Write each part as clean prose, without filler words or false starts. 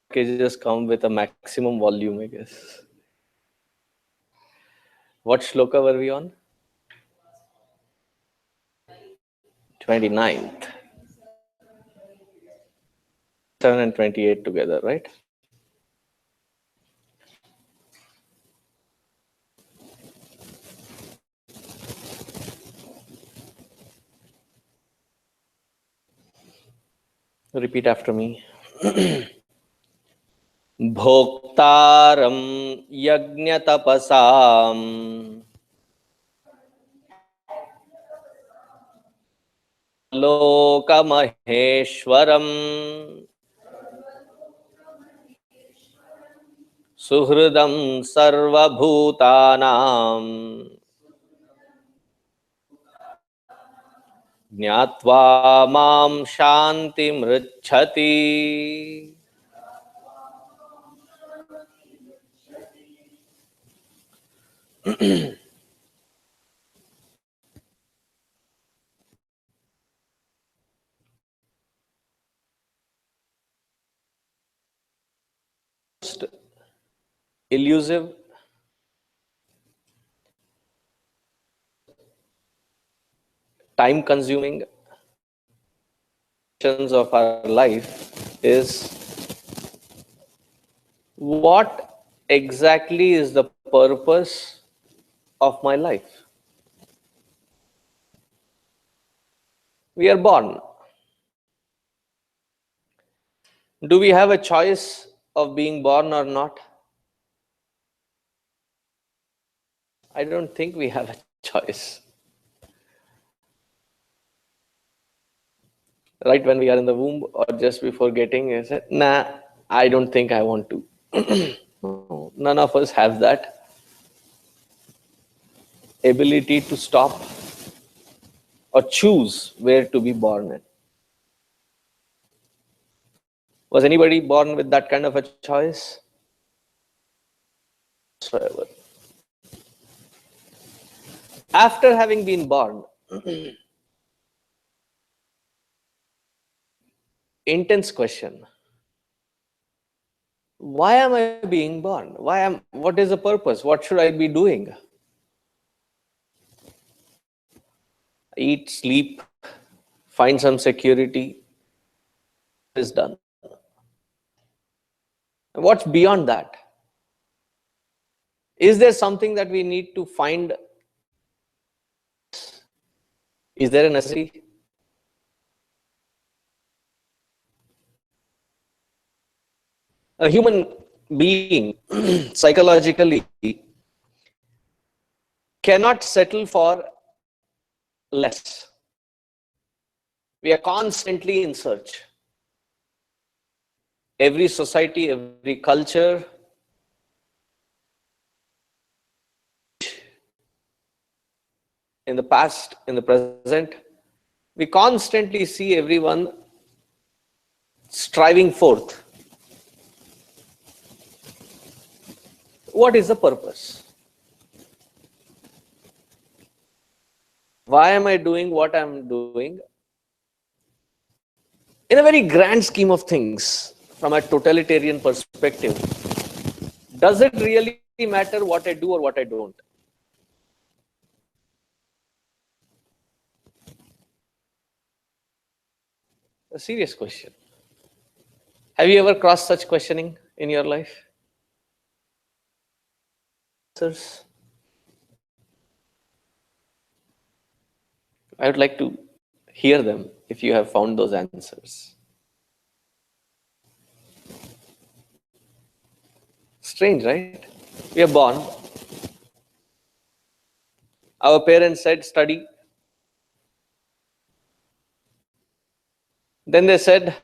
packages come with a maximum volume, I guess. What shloka were we on? 29th. 7 and 28 together, right? Repeat after me. Bhoktaram yajna tapasam lokamaheshwaram suhridam sarvabhutanam ज्ञात्वा मां शान्तिमृच्छति. Elusive, time consuming of our life is what exactly is the purpose of my life. We are born. Do we have a choice of being born or not? I don't think we have a choice. Right when we are in the womb or just before getting, I said, nah, I don't think I want to. No, none of us have that ability to stop or choose where to be born in. Was anybody born with that kind of a choice? Whatsoever. After having been born, intense question. Why am I being born? What is the purpose? What should I be doing? Eat, sleep, find some security. Is done. What's beyond that? Is there something that we need to find? Is there a necessity? A human being psychologically cannot settle for less. We are constantly in search. Every society, every culture, in the past, in the present, we constantly see everyone striving forth. What is the purpose? Why am I doing what I'm doing? In a very grand scheme of things, from a totalitarian perspective, does it really matter what I do or what I don't? A serious question. Have you ever crossed such questioning in your life? Answers? I would like to hear them if you have found those answers. Strange, right? We are born. Our parents said, study. Then they said,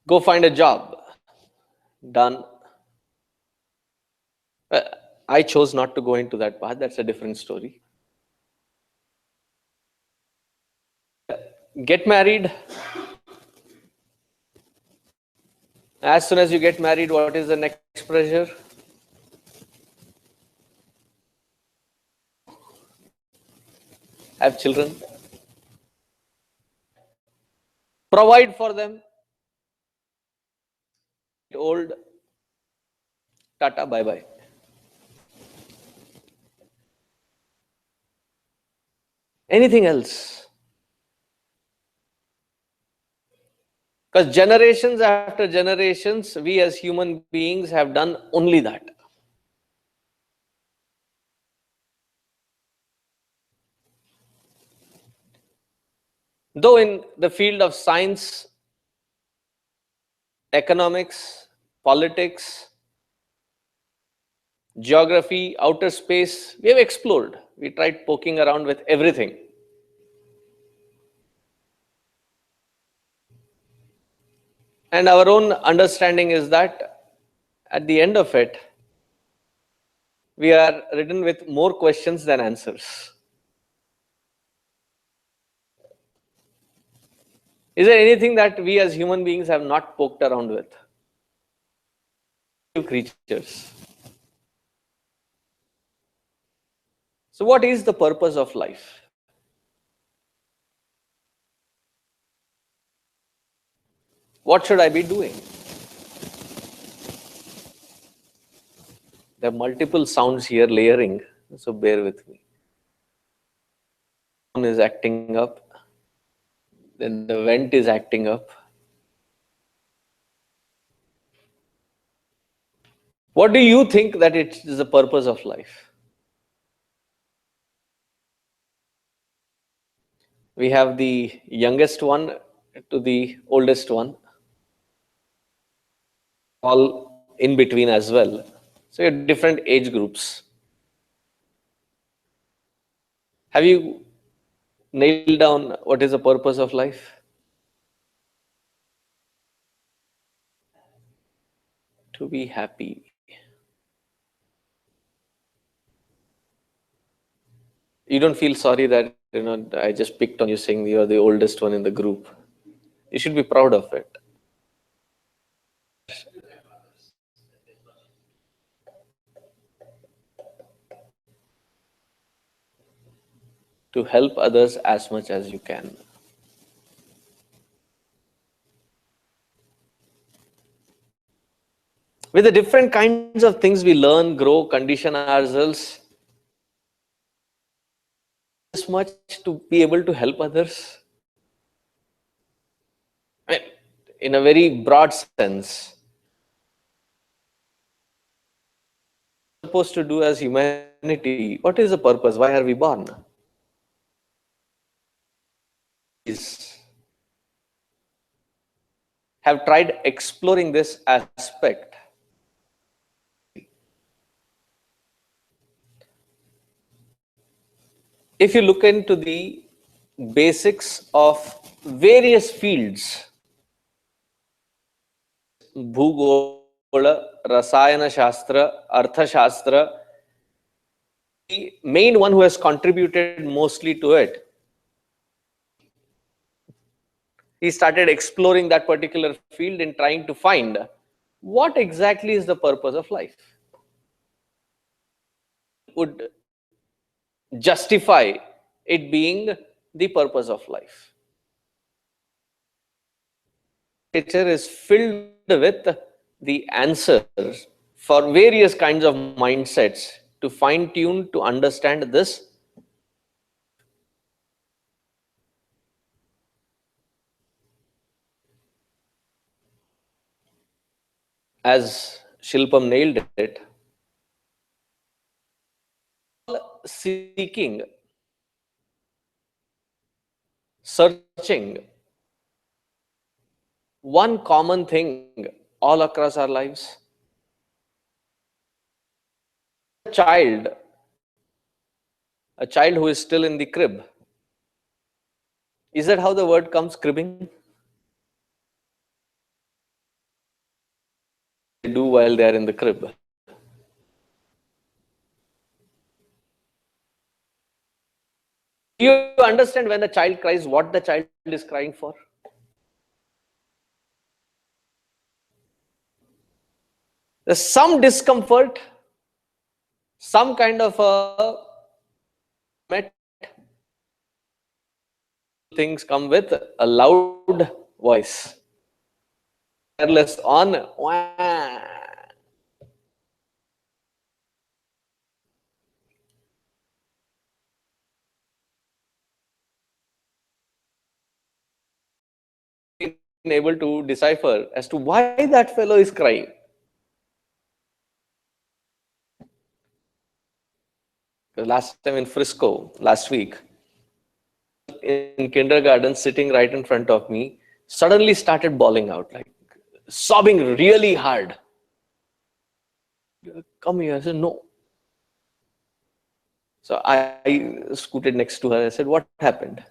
go find a job. Done. I chose not to go into that path. That's a different story. Get married. As soon as you get married, what is the next pressure? Have children. Provide for them. old, tata, bye bye. Anything else? Because generations after generations, we as human beings have done only that. Though in the field of science, economics, politics, geography, outer space, we have explored. We tried poking around with everything. And our own understanding is that at the end of it, we are ridden with more questions than answers. Is there anything that we as human beings have not poked around with? Creatures. So, what is the purpose of life? What should I be doing? There are multiple sounds here layering, so bear with me. One is acting up, then the vent is acting up. What do you think that it is the purpose of life? We have the youngest one to the oldest one, all in between as well. So you have different age groups. Have you nailed down what is the purpose of life? To be happy. You don't feel sorry that I just picked on you saying you are the oldest one in the group. You should be proud of it. To help others as much as you can. With the different kinds of things we learn, grow, condition ourselves, this much to be able to help others. In a very broad sense, supposed to do as humanity, what is the purpose? Why are we born? Have tried exploring this aspect. If you look into the basics of various fields, Bhugola, Rasayana Shastra, Artha Shastra, the main one who has contributed mostly to it, he started exploring that particular field and trying to find what exactly is the purpose of life. Would justify it being the purpose of life. Literature is filled with the answers for various kinds of mindsets to fine-tune to understand this. As Shilpam nailed it, seeking, searching one common thing all across our lives. A child who is still in the crib. Is that how the word comes, cribbing? They do while they are in the crib. Do you understand when the child cries, what the child is crying for? There's some discomfort, some kind of a things come with a loud voice. wireless on. Wah. Able to decipher as to why that fellow is crying. Last time in Frisco, last week, in kindergarten, sitting right in front of me, suddenly started bawling out, like sobbing really hard. Come here. I said, no. So I scooted next to her. I said, what happened?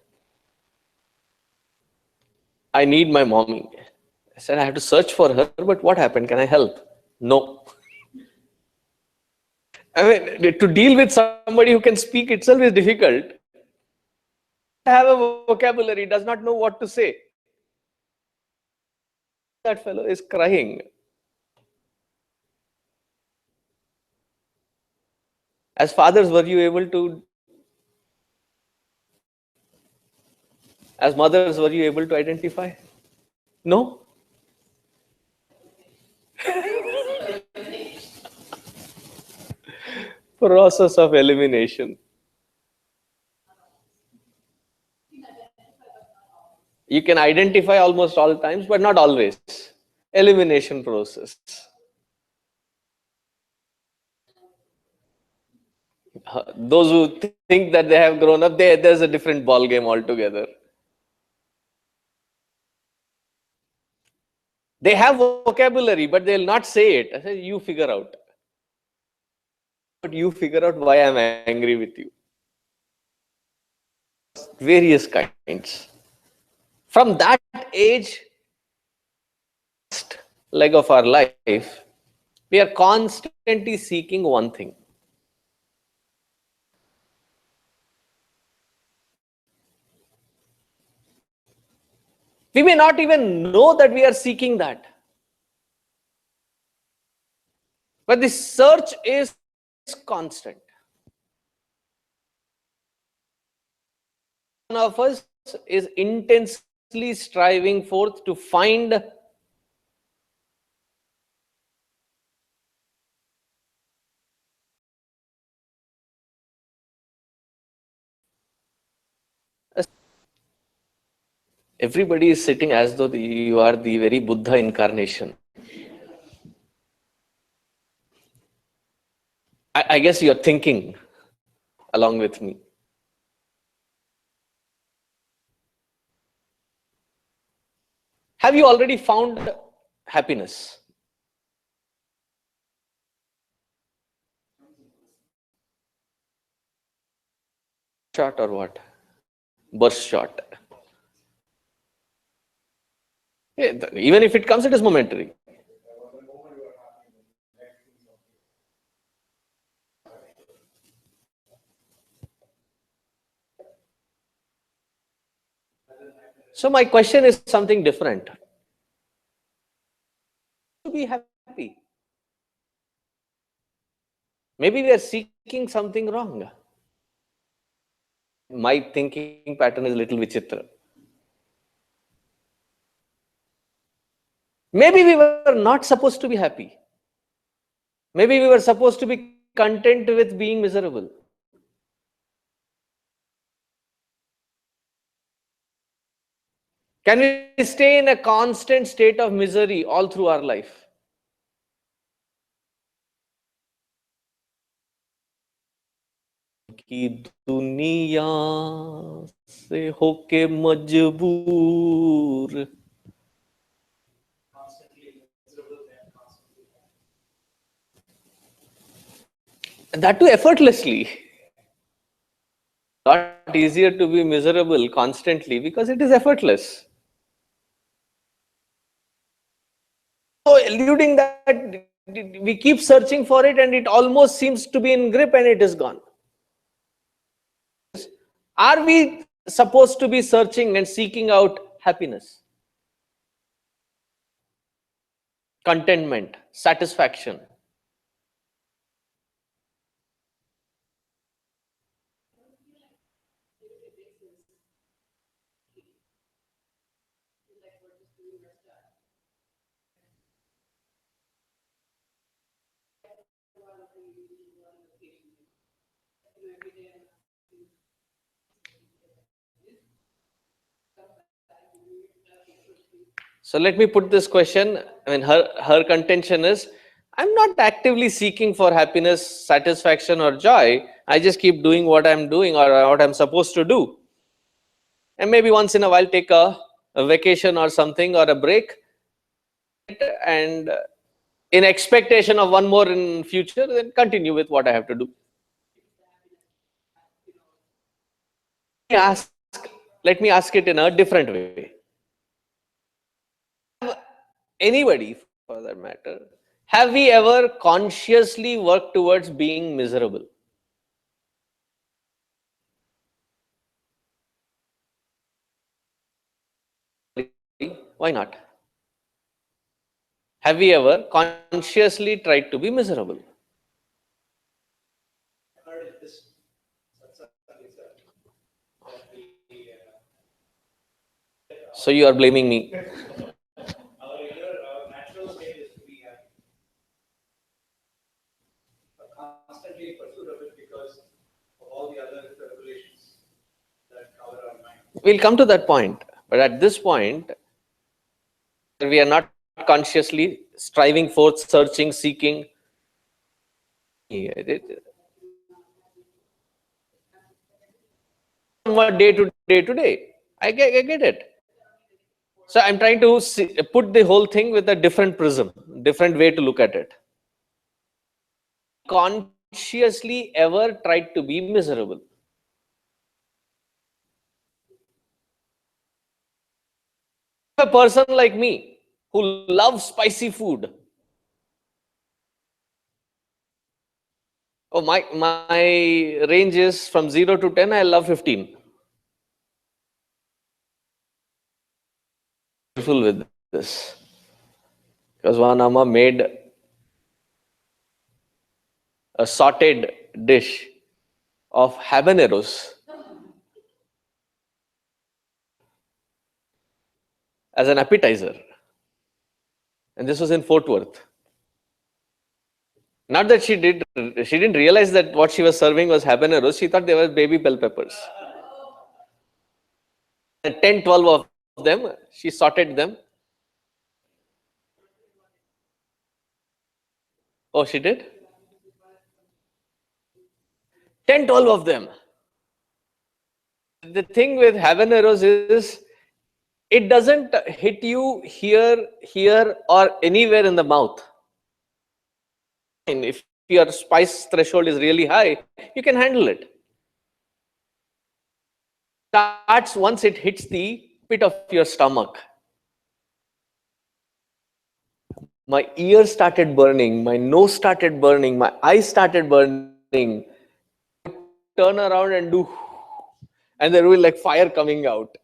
I need my mommy. I said, I have to search for her, but what happened? Can I help? No. I mean, to deal with somebody who can speak itself is difficult. Have a vocabulary, does not know what to say. That fellow is crying. As fathers, were you able to, as mothers, were you able to identify? No? Process of elimination. You can identify almost all times, but not always. Elimination process. Those who think that they have grown up, there's a different ball game altogether. They have vocabulary, but they'll not say it. I say, you figure out. But you figure out why I'm angry with you. Various kinds. From that age, leg of our life, we are constantly seeking one thing. We may not even know that we are seeking that. But the search is constant. One of us is intensely striving forth to find everybody is sitting as though you are the very Buddha incarnation. I guess you're thinking along with me. Have you already found happiness? Shot or what? Burst shot. Even if it comes, it is momentary. So my question is something different. To be happy. Maybe we are seeking something wrong. My thinking pattern is a little vichitra. Maybe we were not supposed to be happy. Maybe we were supposed to be content with being miserable. Can we stay in a constant state of misery all through our life? की दुनिया से होके मजबूर. And that too effortlessly. A lot easier to be miserable constantly because it is effortless. So eluding that, we keep searching for it and it almost seems to be in grip and it is gone. Are we supposed to be searching and seeking out happiness, contentment, satisfaction? So let me put this question. I mean, her contention is, I'm not actively seeking for happiness, satisfaction, or joy. I just keep doing what I'm doing or what I'm supposed to do. And maybe once in a while take a vacation or something or a break. And in expectation of one more in future, then continue with what I have to do. Ask, let me ask it in a different way. Anybody, for that matter, have we ever consciously worked towards being miserable? Why not? Have we ever consciously tried to be miserable? So you are blaming me. We'll come to that point. But at this point, we are not consciously striving for, searching, seeking. What day to day. I get it. So I'm trying to put the whole thing with a different prism, different way to look at it. Consciously ever tried to be miserable? A person like me who loves spicy food. Oh, my range is from 0 to 10. I love 15. Careful with this, because one amma made a sautéed dish of habaneros as an appetizer, and this was in Fort Worth. Not that she didn't realize that what she was serving was habaneros. She thought they were baby bell peppers. And 10, 12 of them, she sautéed them. Oh, she did? 10, 12 of them. The thing with habaneros is, it doesn't hit you here, or anywhere in the mouth. And if your spice threshold is really high, you can handle it. Starts once it hits the pit of your stomach. My ears started burning, my nose started burning, my eyes started burning. Turn around and do, and there will be like fire coming out.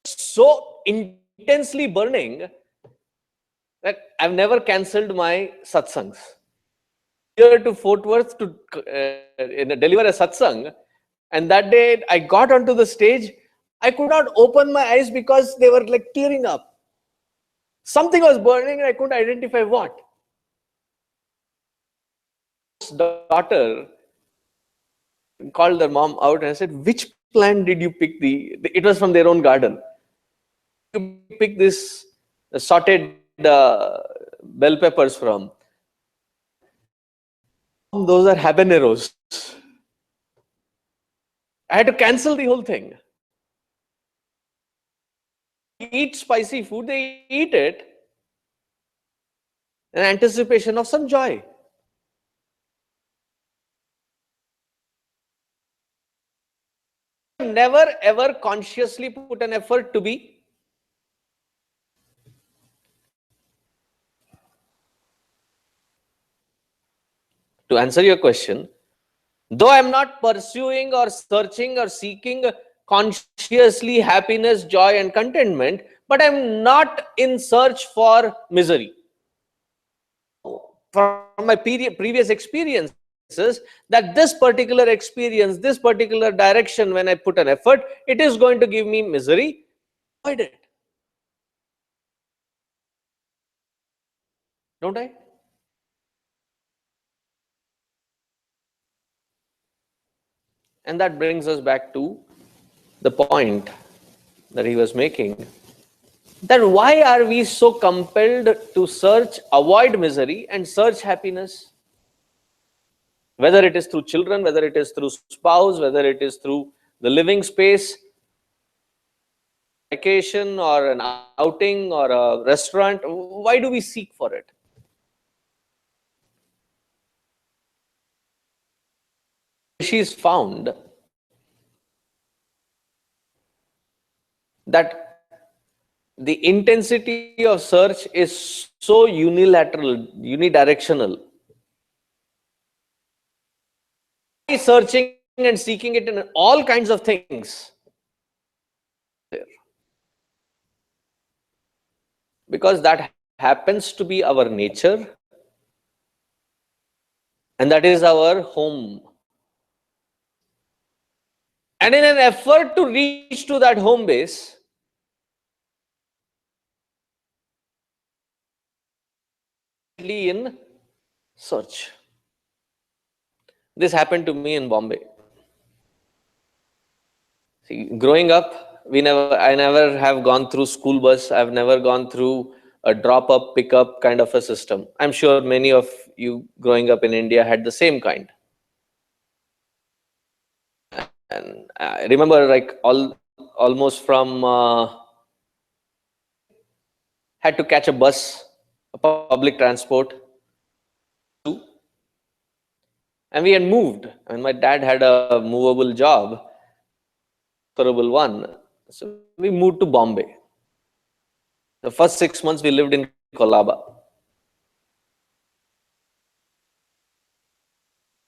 So intensely burning that I've never cancelled my satsangs. Here to Fort Worth to deliver a satsang, and that day I got onto the stage. I could not open my eyes because they were like tearing up. Something was burning and I couldn't identify what. Daughter called their mom out and I said, "Which plant did you pick? It was from their own garden. You pick this sautéed bell peppers from? Those are habaneros." I had to cancel the whole thing. Eat spicy food, they eat it in anticipation of some joy. Never ever consciously put an effort to be. To answer your question, though I'm not pursuing or searching or seeking consciously happiness, joy, and contentment, but I'm not in search for misery. From my previous experiences, that this particular experience, this particular direction, when I put an effort, it is going to give me misery. Avoid it. Don't I? And that brings us back to the point that he was making, that why are we so compelled to search, avoid misery and search happiness? Whether it is through children, whether it is through spouse, whether it is through the living space, vacation or an outing or a restaurant, why do we seek for it? She's found that the intensity of search is so unilateral, unidirectional. Searching and seeking it in all kinds of things. Because that happens to be our nature and that is our home. And in an effort to reach to that home base, in search. This happened to me in Bombay. See, growing up, I never have gone through school bus. I've never gone through a drop-up, pick-up kind of a system. I'm sure many of you growing up in India had the same kind. And I remember, like almost from had to catch a bus, a public transport, and we had moved. And my dad had a movable job, preferable one. So we moved to Bombay. The first 6 months we lived in Kolaba.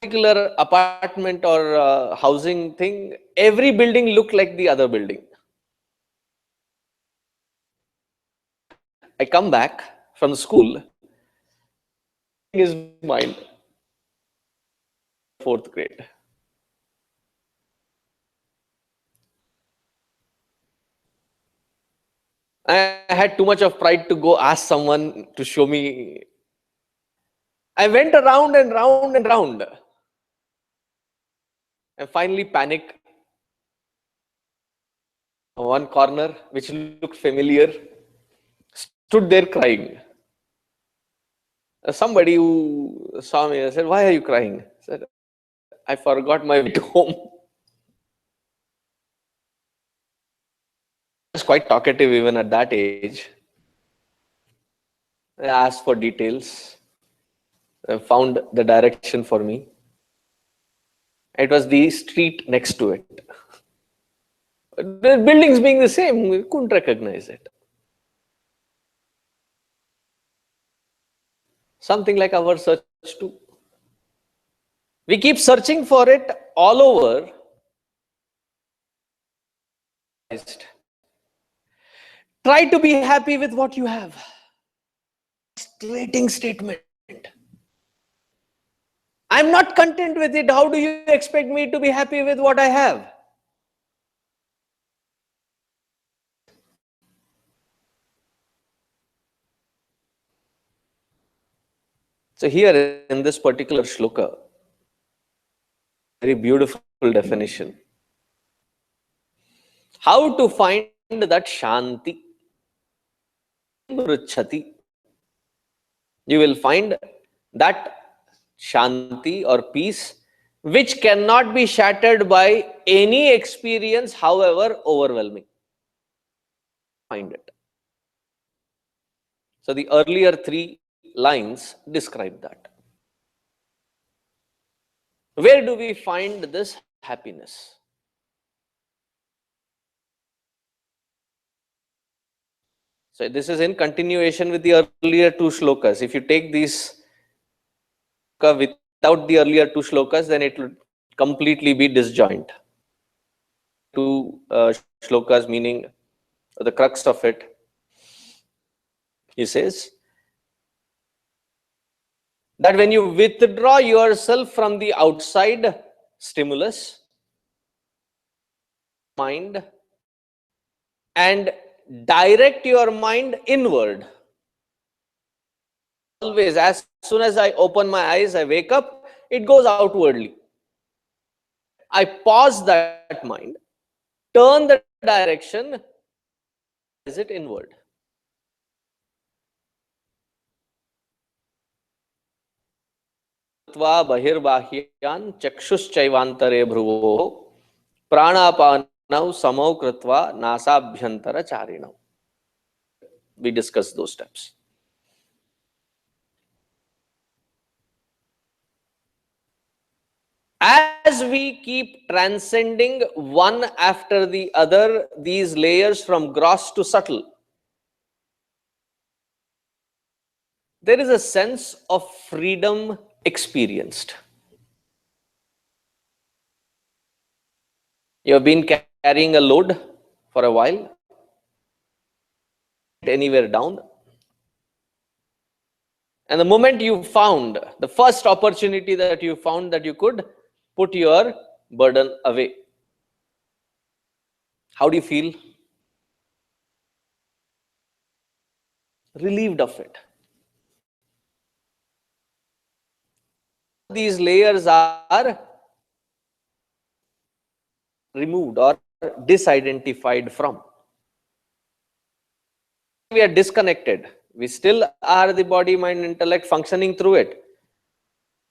Particular apartment or housing thing, every building looked like the other building. I come back from school, is mine, 4th grade. I had too much of pride to go ask someone to show me. I went around and round and round. And finally panicked. One corner, which looked familiar, stood there crying. Somebody who saw me said, "Why are you crying?" I said, "I forgot my way home." I was quite talkative even at that age. I asked for details. I found the direction for me. It was the street next to it. The buildings being the same, we couldn't recognize it. Something like our search too. We keep searching for it all over. Try to be happy with what you have. Frustrating statement. I'm not content with it. How do you expect me to be happy with what I have? So here in this particular shloka, very beautiful definition. How to find that shanti? You will find that shanti or peace which cannot be shattered by any experience, however overwhelming. Find it. So the earlier 3 lines describe that. Where do we find this happiness? So this is in continuation with the earlier 2 shlokas. If you take these without the earlier 2 shlokas, then it will completely be disjoint. 2 shlokas meaning the crux of it. He says that when you withdraw yourself from the outside stimulus, mind, and direct your mind inward. Always, as soon as I open my eyes, I wake up, it goes outwardly. I pause that mind, turn the direction Is it inward? बहिर्बाह्यान् चक्षुश्चैवान्तरे भ्रुवोः प्राणापानौ समौ कृत्वा नासाभ्यन्तरचारिणौ. We discuss those steps. As we keep transcending one after the other these layers from gross to subtle, there is a sense of freedom experienced. You have been carrying a load for a while, anywhere down. And the moment you found, the first opportunity that you found that you could put your burden away, how do you feel? Relieved of it. These layers are removed or disidentified from. We are disconnected. We still are the body, mind, intellect functioning through it.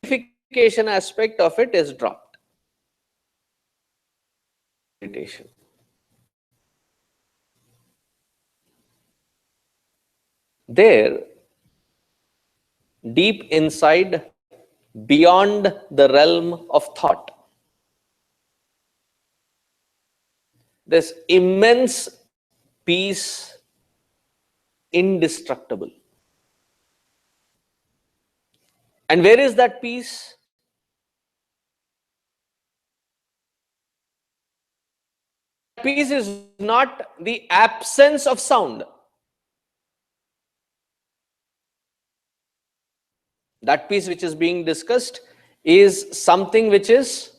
The purification aspect of it is dropped. Meditation. There, deep inside, beyond the realm of thought, this immense peace, indestructible. And where is that peace? Peace is not the absence of sound. That peace which is being discussed is something which is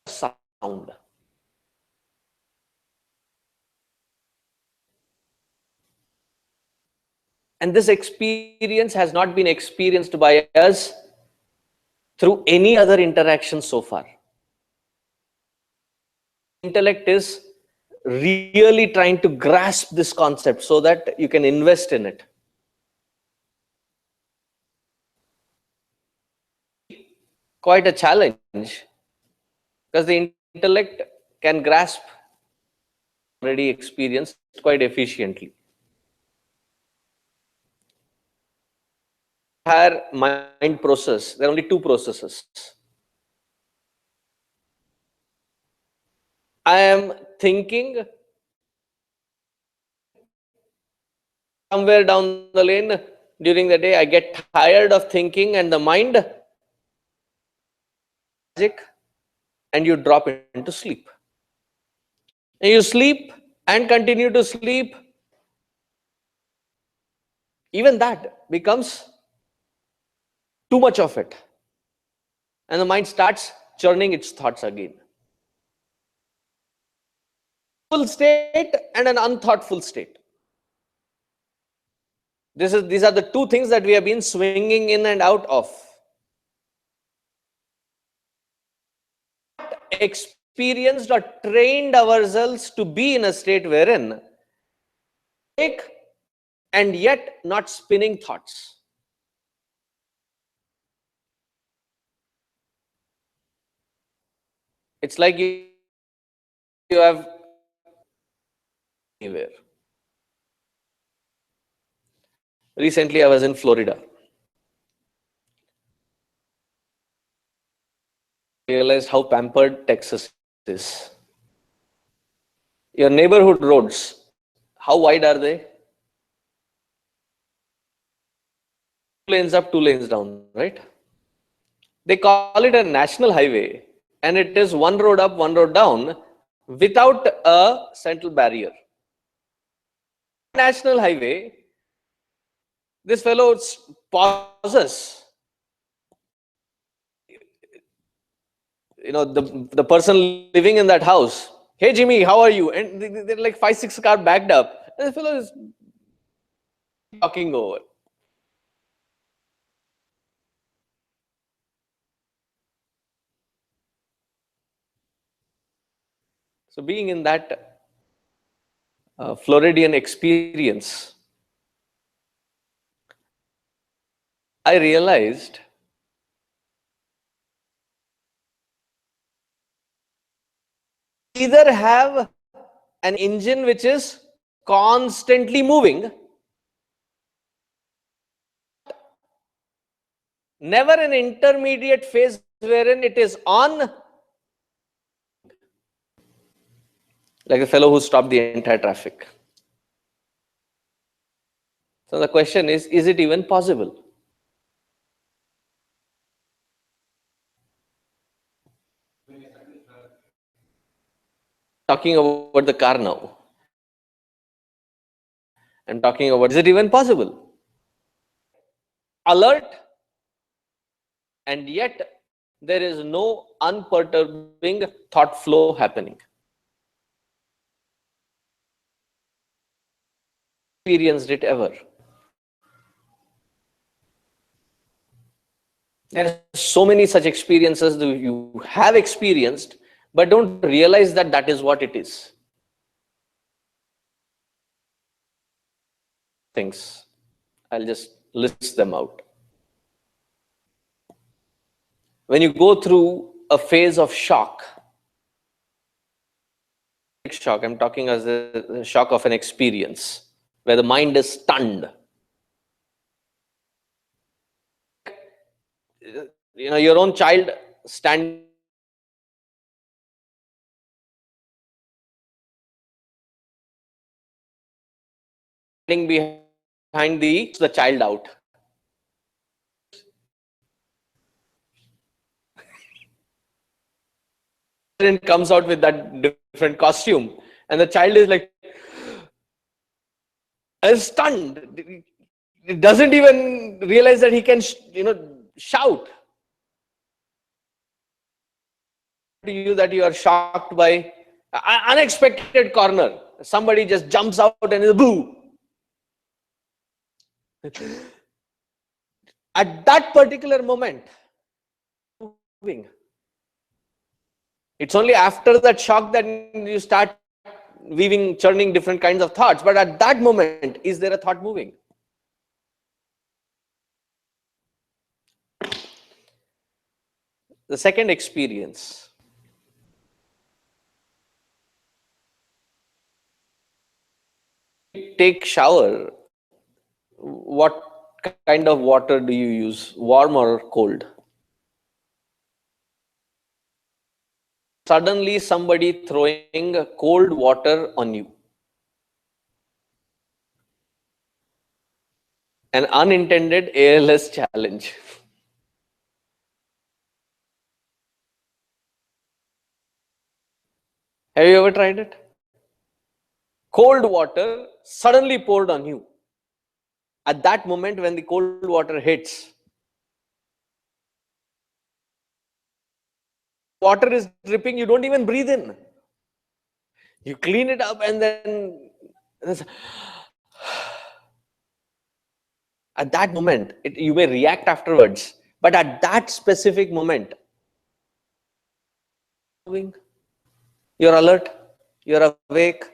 sound. And this experience has not been experienced by us through any other interaction so far. Intellect is really trying to grasp this concept so that you can invest in it. Quite a challenge because the intellect can grasp already experienced quite efficiently. Entire mind process, there are only two processes. I am thinking, somewhere down the lane during the day I get tired of thinking and the mind magic, and you drop into sleep. And you sleep and continue to sleep. Even that becomes too much of it. And the mind starts churning its thoughts again. Full state and an unthoughtful state. These are the two things that we have been swinging in and out of. Experienced or trained ourselves to be in a state wherein take and yet not spinning thoughts. It's like you have anywhere. Recently, I was in Florida. I realized how pampered Texas is. Your neighborhood roads, how wide are they? 2 lanes up, 2 lanes down, right? They call it a national highway, and it is one road up, one road down, without a central barrier. National highway, this fellow pauses. The person living in that house, hey Jimmy, how are you? And they're like 5-6 cars backed up, and the fellow is talking over. So being in that Floridian experience, I realized either have an engine which is constantly moving, never an intermediate phase wherein it is on, like the fellow who stopped the entire traffic. So the question is it even possible? Talking about the car now. I'm talking about, is it even possible? Alert, and yet there is no unperturbing thought flow happening. Experienced it ever? There are so many such experiences that you have experienced, but don't realize that that is what it is. Things. I'll just list them out. When you go through a phase of shock, I'm talking as a shock of an experience, where the mind is stunned. Your own child standing behind the child out. And comes out with that different costume, and the child is like stunned. It doesn't even realize that he can, shout to you that you are shocked by an unexpected corner. Somebody just jumps out and is boo. At that particular moment, moving. It's only after that shock that you start churning different kinds of thoughts. But at that moment, is there a thought moving? The second experience. Take shower. What kind of water do you use? Warm or cold? Suddenly somebody throwing cold water on you. An unintended ALS challenge. Have you ever tried it? Cold water suddenly poured on you. At that moment when the cold water hits, water is dripping, you don't even breathe in. You clean it up and then at that moment, you may react afterwards, but at that specific moment, you're alert, you're awake.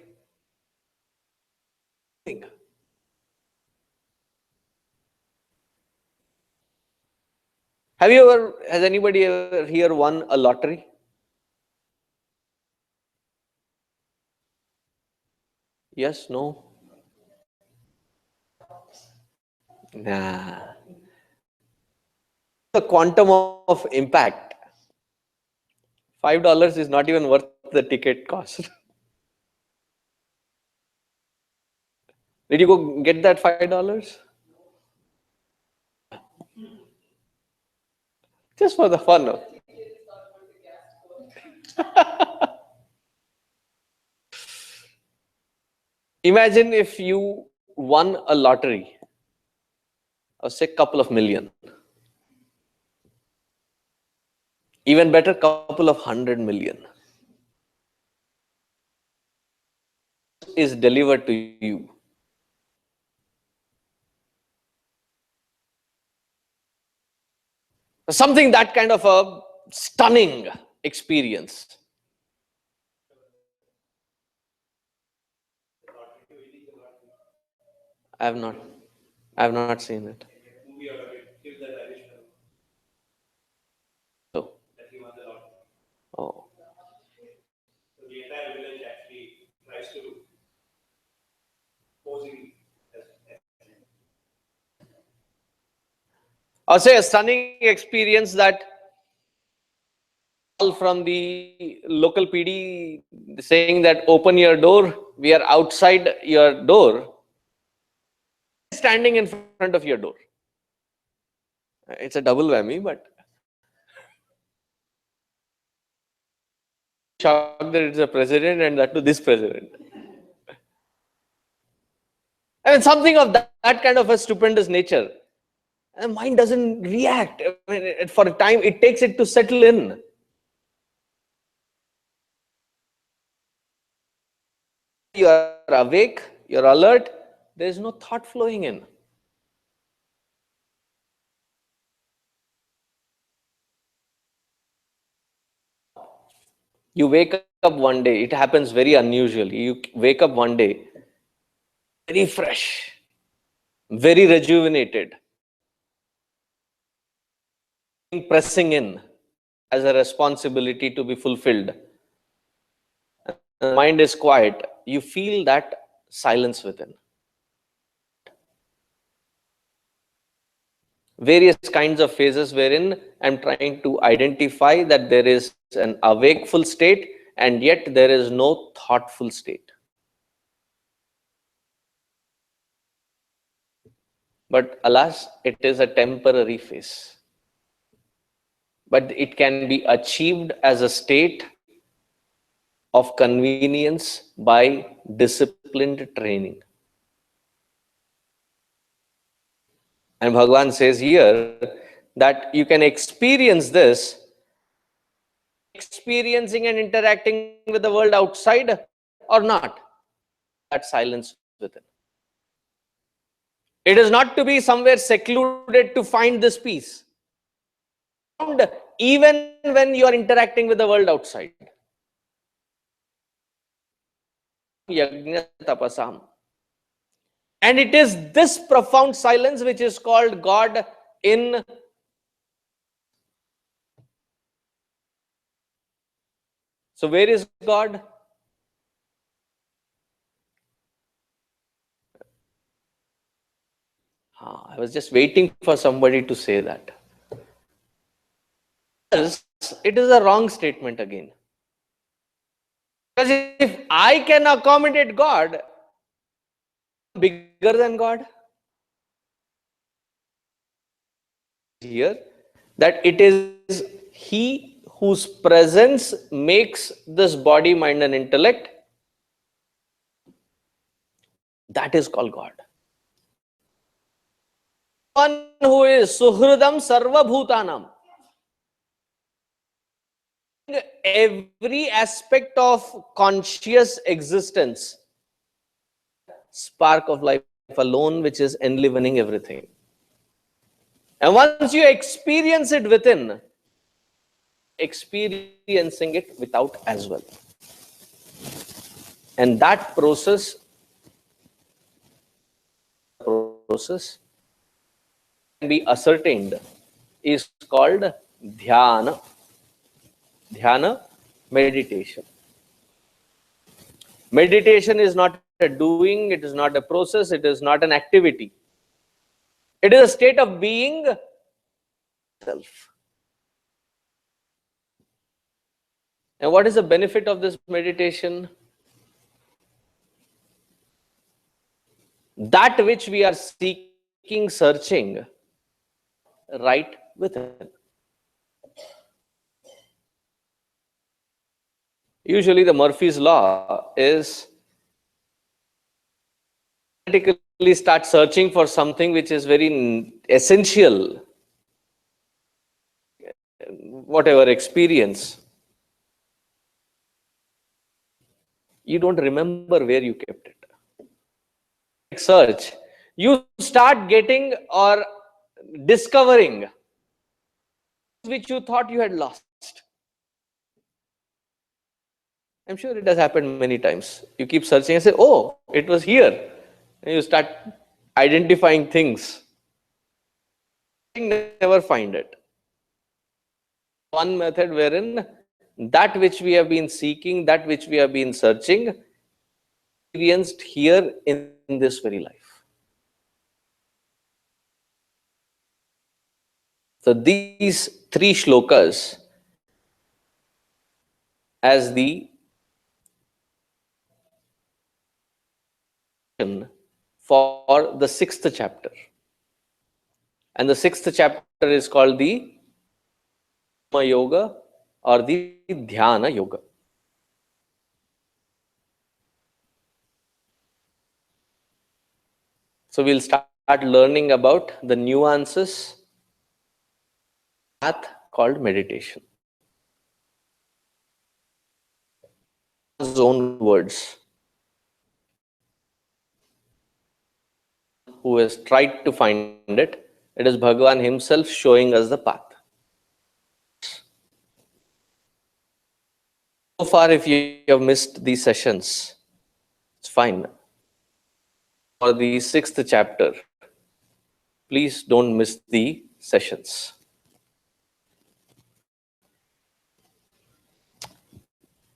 Has anybody ever here won a lottery? Yes, no? Nah. The quantum of impact, $5 is not even worth the ticket cost. Did you go get that $5? Just for the fun of it. Imagine if you won a lottery, or say couple of million. Even better, couple of 100 million is delivered to you. Something that kind of a stunning experience. I have not. I have not seen it. Movie out of it, Kill the Irish fellow. So, That he won the lottery. oh. So the entire village actually tries to posing as him. I'll say a stunning experience that all from the local PD saying that open your door, we are outside your door, standing in front of your door. It's a double whammy, but shocked that it's a president and that to this president. I mean, something of that kind of a stupendous nature. And mind doesn't react. I mean, for a time, it takes it to settle in. You are awake, you're alert, there is no thought flowing in. You wake up one day, it happens very unusually. You wake up one day, very fresh, very rejuvenated, pressing in as a responsibility to be fulfilled. The mind is quiet. You feel that silence within. Various kinds of phases wherein I'm trying to identify that there is an awakeful state and yet there is no thoughtful state. But alas, it is a temporary phase. But it can be achieved as a state of convenience by disciplined training. And Bhagavan says here that you can experience this, experiencing and interacting with the world outside or not, that silence within. It is not to be somewhere secluded to find this peace. Even when you are interacting with the world outside. Yajna tapasam. And it is this profound silence which is called God in. So where is God? I was just waiting for somebody to say that. It is a wrong statement again. Because if I can accommodate God, bigger than God, here, that it is He whose presence makes this body, mind and intellect, that is called God. One who is Suhridam Sarva Bhutanam. Every aspect of conscious existence, spark of life alone, which is enlivening everything. And once you experience it within, experiencing it without as well. And that process can be ascertained is called dhyana. Dhyana, meditation. Meditation is not a doing, it is not a process, it is not an activity. It is a state of being self. And what is the benefit of this meditation? That which we are seeking, searching, right within. Usually the Murphy's law is automatically start searching for something which is very essential, whatever experience. You don't remember where you kept it. Search. You start getting or discovering which you thought you had lost. I'm sure it has happened many times. You keep searching and say, oh, it was here. And you start identifying things, never find it. One method wherein that which we have been seeking, that which we have been searching, experienced here in this very life. So these three shlokas as the for the sixth chapter. And the sixth chapter is called the Yoga or the Dhyana Yoga. So we'll start learning about the nuances path called meditation. His own words. Who has tried to find it, it is Bhagavan himself showing us the path. So far, if you have missed these sessions, it's fine. For the sixth chapter, please don't miss the sessions.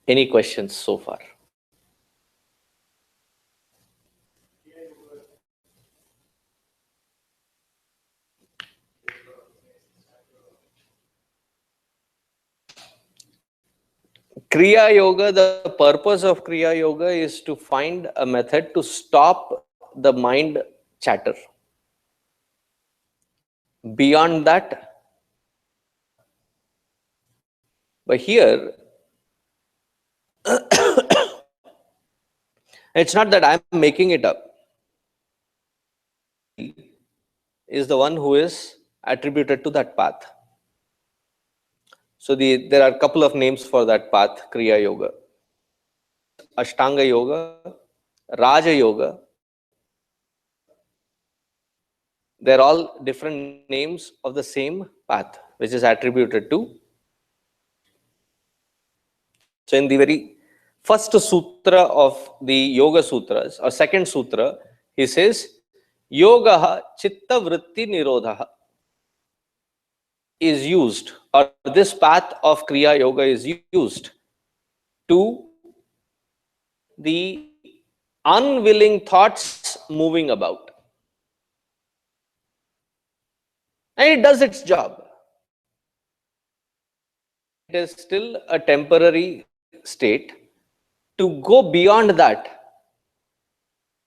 Any questions so far? Kriya Yoga, the purpose of Kriya Yoga is to find a method to stop the mind chatter. Beyond that, but here, it's not that I'm making it up. Is the one who is attributed to that path. So there are a couple of names for that path, Kriya Yoga. Ashtanga Yoga, Raja Yoga. They're all different names of the same path, which is attributed to. So in the very first sutra of the Yoga Sutras, or second sutra, he says, Yoga Chitta Vritti Nirodha is used, or this path of Kriya Yoga is used to the unwilling thoughts moving about. And it does its job. It is still a temporary state. To go beyond that,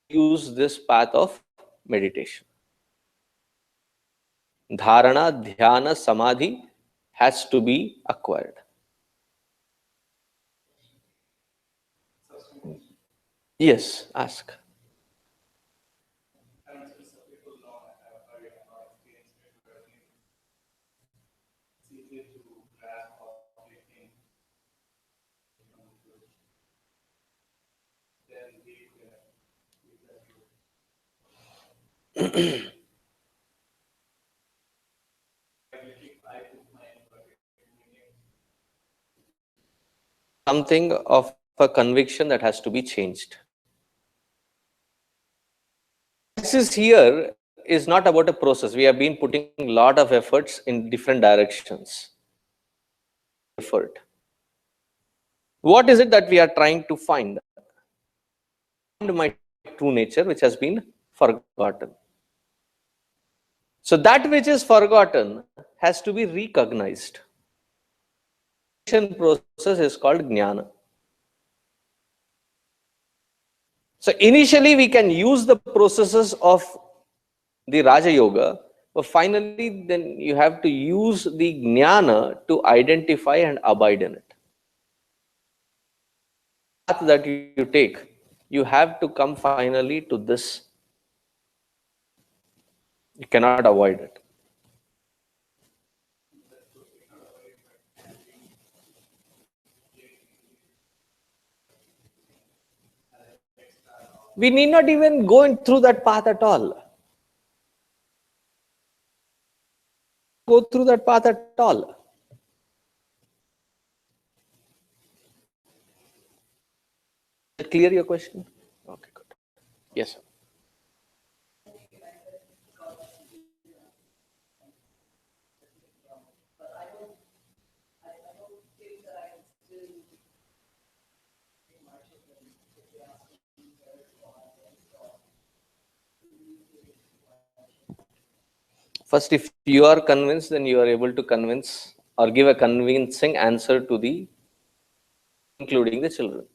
use this path of meditation. Dharana, dhyana, samadhi has to be acquired. Yes, ask. Something of a conviction that has to be changed. This here is not about a process. We have been putting a lot of efforts in different directions. Effort. What is it that we are trying to find? Find my true nature, which has been forgotten. So that which is forgotten has to be recognized. The process is called jnana. So initially we can use the processes of the Raja Yoga, but finally then you have to use the jnana to identify and abide in it. The path that you take, you have to come finally to this. You cannot avoid it. We need not even go through that path at all. Go through that path at all. Clear your question? Okay, good. Yes, sir. First, if you are convinced, then you are able to convince or give a convincing answer to the, including the children.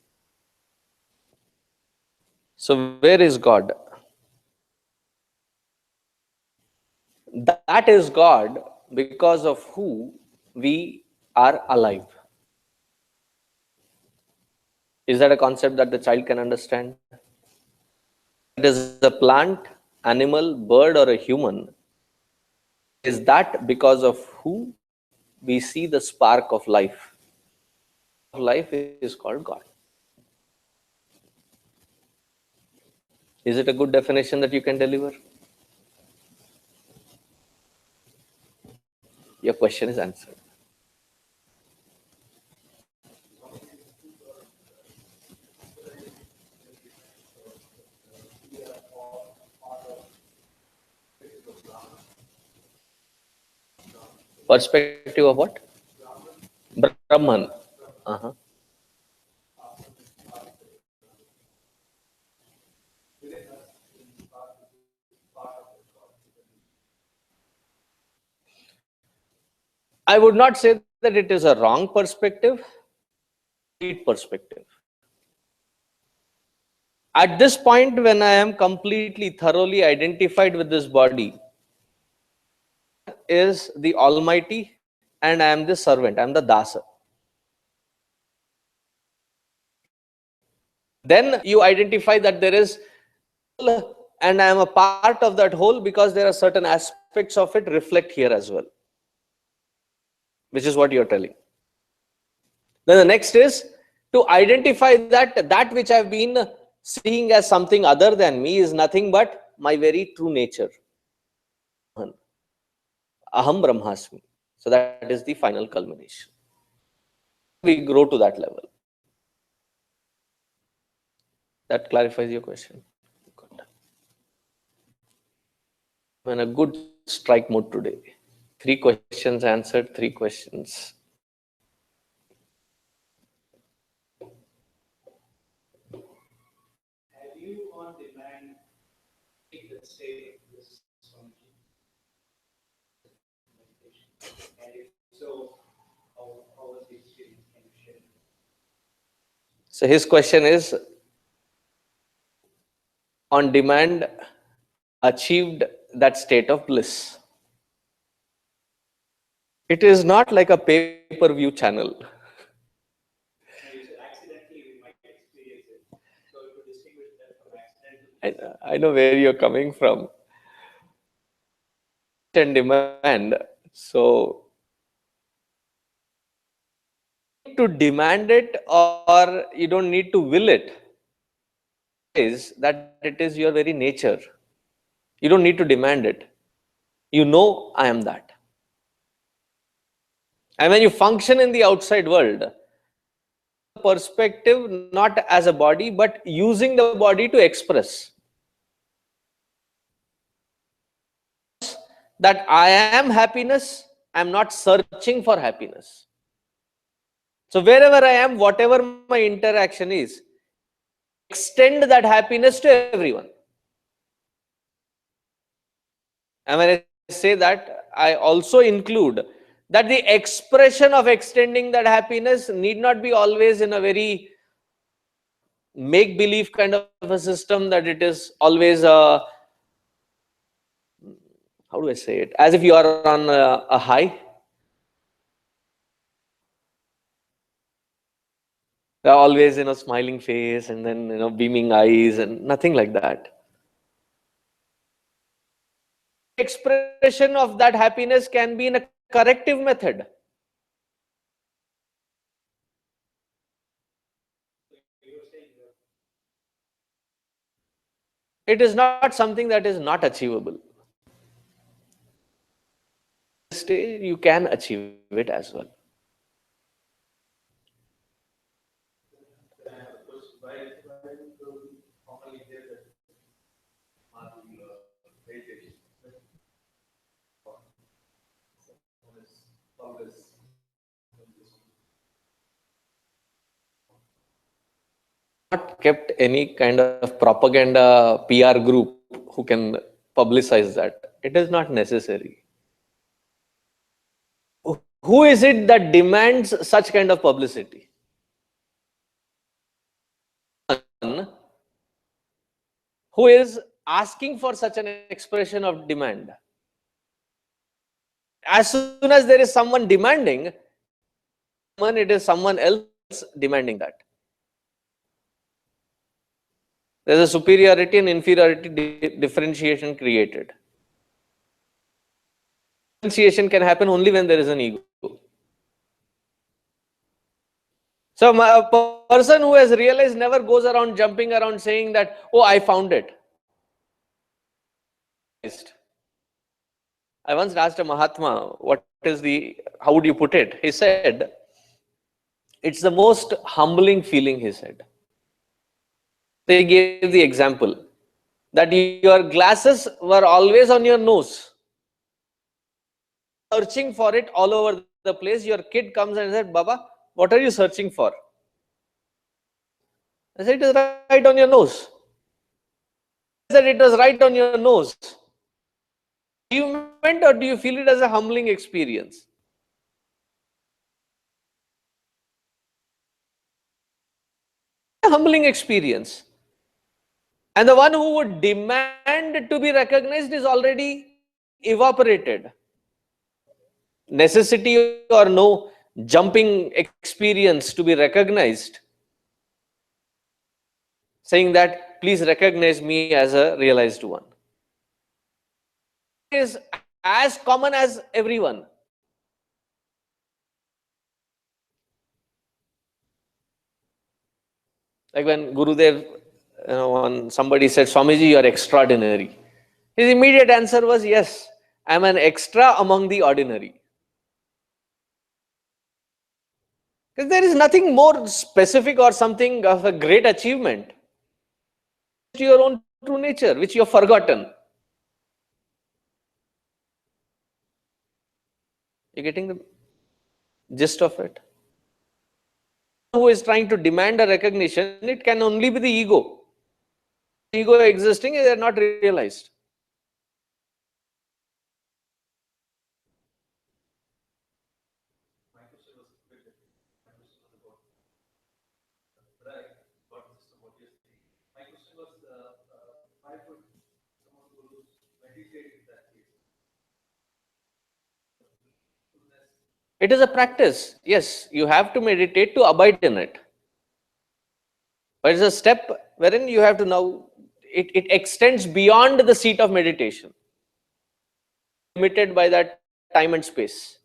So, where is God? That is God because of who we are alive. Is that a concept that the child can understand? It is a plant, animal, bird, or a human. Is that because of who we see the spark of life? Life is called God. Is it a good definition that you can deliver? Your question is answered. Perspective of what? Brahman. Uh-huh. I would not say that it is a wrong perspective, perspective. At this point, when I am completely, thoroughly identified with this body, is the Almighty, and I am the servant, I am the dasa. Then you identify that there is, and I am a part of that whole because there are certain aspects of it reflect here as well, which is what you're telling. Then the next is to identify that that which I've been seeing as something other than me is nothing but my very true nature. Aham Brahmasmi. So that is the final culmination. We grow to that level. That clarifies your question. Good. I'm in a good strike mode today. 3 questions answered, 3 questions. Have you on demand take the state of this Swamiji? And if so, how was the experience? Can you share? So his question is, on demand, achieved that state of bliss. It is not like a pay-per-view channel. No, you said accidentally we might experience it. So to distinguish that from accidental. I know where you're coming from. And demand. So to demand it, or you don't need to will it, is that it is your very nature. You don't need to demand it. You know I am that. And when you function in the outside world, perspective not as a body, but using the body to express that I am happiness, I am not searching for happiness. So wherever I am, whatever my interaction is, extend that happiness to everyone. And when I say that, I also include that the expression of extending that happiness need not be always in a very make-believe kind of a system, that it is always a, how do I say it, as if you are on a high. They're always, smiling face and then, beaming eyes and nothing like that. Expression of that happiness can be in a corrective method. It is not something that is not achievable. You can achieve it as well. not kept any kind of propaganda PR group who can publicize that. It is not necessary. Who is it that demands such kind of publicity? Who is asking for such an expression of demand? As soon as there is someone demanding, it is someone else demanding that. There is a superiority and inferiority differentiation created. Differentiation can happen only when there is an ego. So a person who has realized never goes around jumping around saying that, oh, I found it. I once asked a Mahatma, how would you put it? He said, it's the most humbling feeling, he said. They gave the example that your glasses were always on your nose. Searching for it all over the place. Your kid comes and said, Baba, what are you searching for? I said, it is right on your nose. I said, it was right on your nose. Achievement, or do you feel it as a humbling experience? A humbling experience. And the one who would demand to be recognized is already evaporated. Necessity or no jumping experience to be recognized, saying that please recognize me as a realized one, is as common as everyone. Like when Gurudev, when somebody said, Swamiji, you are extraordinary. His immediate answer was, yes, I am an extra among the ordinary. Because there is nothing more specific or something of a great achievement to your own true nature, which you have forgotten. You're getting the gist of it? Who is trying to demand a recognition, it can only be the ego. Ego existing, they are not realized. My question was a bit different. My question was about, but I got this from what you're saying. My question was, why would someone who meditate in that case? It is a practice. Yes, you have to meditate to abide in it. But it's a step wherein you have to now, it extends beyond the seat of meditation, limited by that time and space.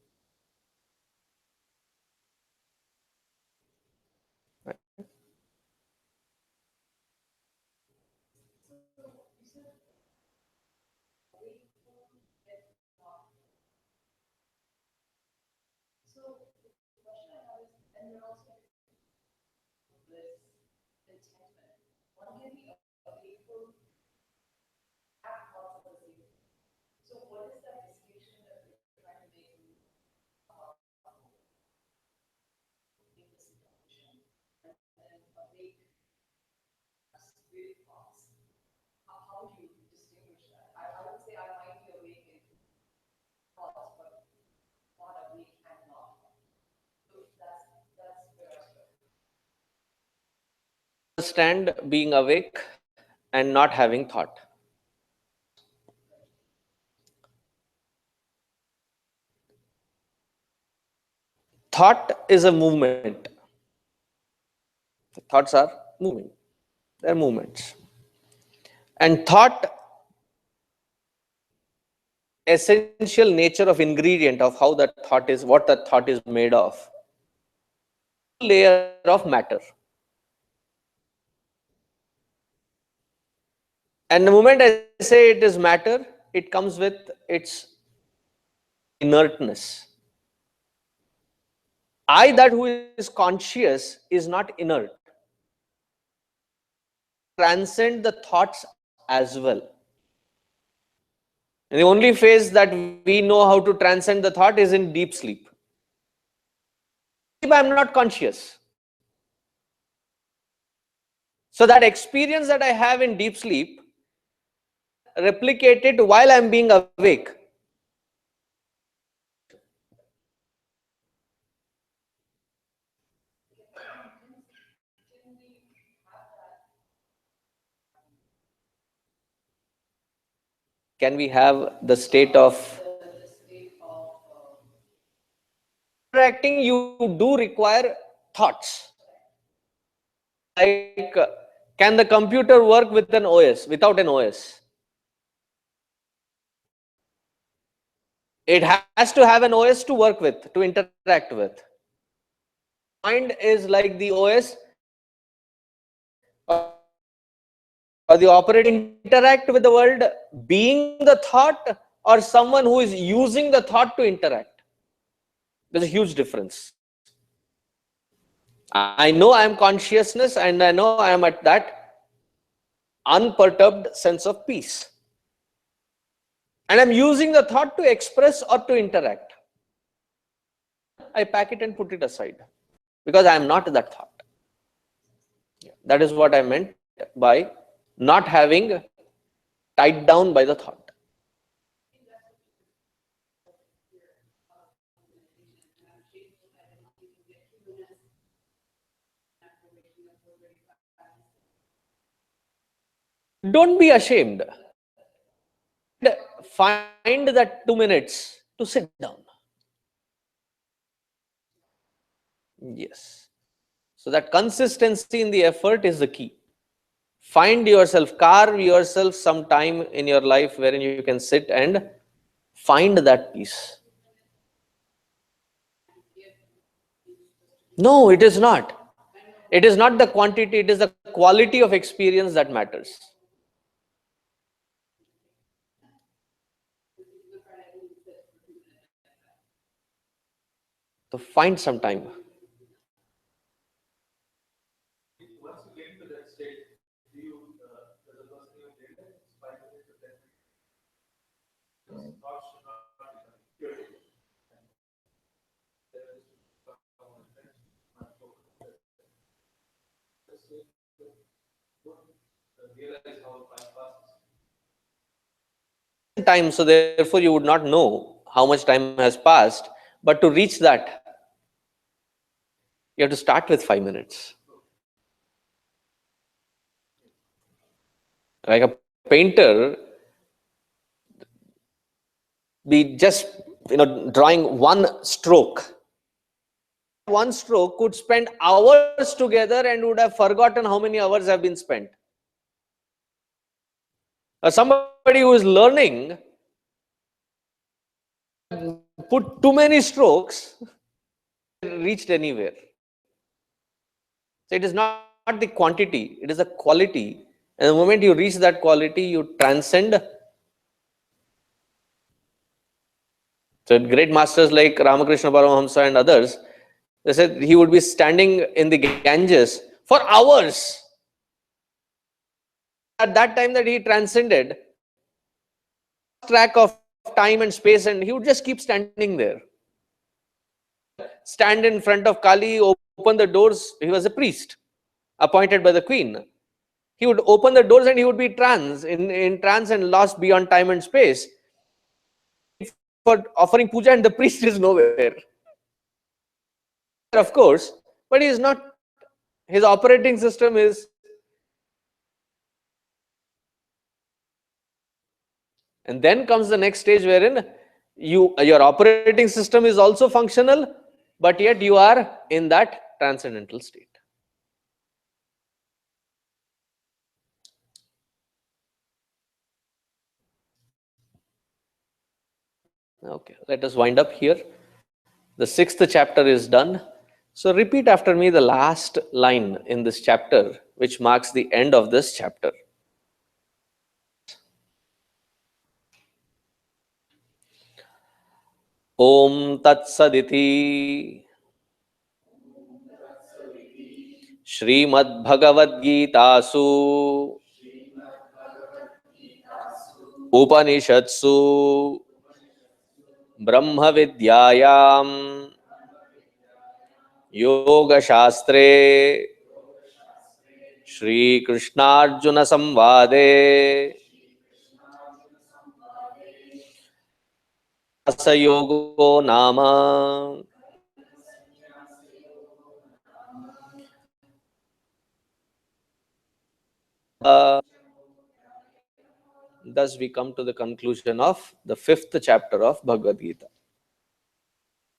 Understand being awake and not having thought. Thought is a movement. Thoughts are moving. They're movements. And thought, essential nature of ingredient of how that thought is, what that thought is made of, layer of matter. And the moment I say it is matter, it comes with its inertness. I, that who is conscious, is not inert. Transcend the thoughts as well. And the only phase that we know how to transcend the thought is in deep sleep. I am not conscious. So that experience that I have in deep sleep, replicate it while I'm being awake. Can we have the state of interacting? You do require thoughts. Like, can the computer work with an OS, without an OS? It has to have an OS to work with, to interact with. Mind is like the OS, or the operating, interact with the world, being the thought, or someone who is using the thought to interact. There's a huge difference. I know I am consciousness, and I know I am at that unperturbed sense of peace. And I'm using the thought to express or to interact. I pack it and put it aside because I am not that thought. That is what I meant by not having tied down by the thought. Don't be ashamed. Find that 2 minutes to sit down. Yes. So that consistency in the effort is the key. Find yourself, carve yourself some time in your life wherein you can sit and find that peace. No, it is not. It is not the quantity, it is the quality of experience that matters. So find some time. Once you get into that state, do you, does the person even get it? 5 minutes or 10 minutes? Thoughts should not be coming. Purely. There is some intention, not focus. Just don't realize how time passes. Time, so therefore you would not know how much time has passed. But to reach that, you have to start with 5 minutes. Like a painter, be just drawing one stroke. One stroke could spend hours together and would have forgotten how many hours have been spent. Somebody who is learning, put too many strokes, reached anywhere. So it is not the quantity, it is the quality. And the moment you reach that quality, you transcend. So great masters like Ramakrishna Paramahamsa and others, they said he would be standing in the Ganges for hours. At that time that he transcended, track of time and space, and he would just keep standing there. Stand in front of Kali, open the doors. He was a priest appointed by the queen. He would open the doors and he would be in trance and lost beyond time and space for offering puja, and the priest is nowhere. Of course, but he is not. His operating system is. And then comes the next stage wherein your operating system is also functional, but yet you are in that transcendental state. Okay, let us wind up here. The 6th chapter is done. So repeat after me the last line in this chapter, which marks the end of this chapter. Om Tat Saditi Srimad Bhagavad Gita Su Upanishatsu Brahma Vidyayam Yoga Shastre Shri Krishna Arjuna Samvade Asayogo Nama. Thus we come to the conclusion of the 5th chapter of Bhagavad Gita.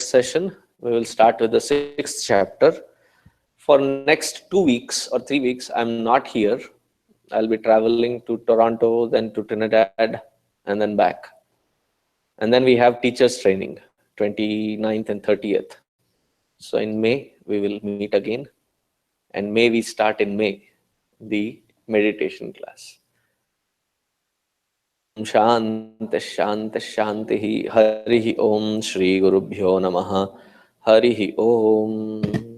Next session, we will start with the 6th chapter. For next 2 weeks or 3 weeks, I'm not here. I'll be traveling to Toronto, then to Trinidad, and then back. And then we have teachers training, 29th and 30th. So in May, we will meet again. And May we start in May, the meditation class. शांति शांति शांति हरि ओम श्री गुरुभ्यो नमः हरि ओम.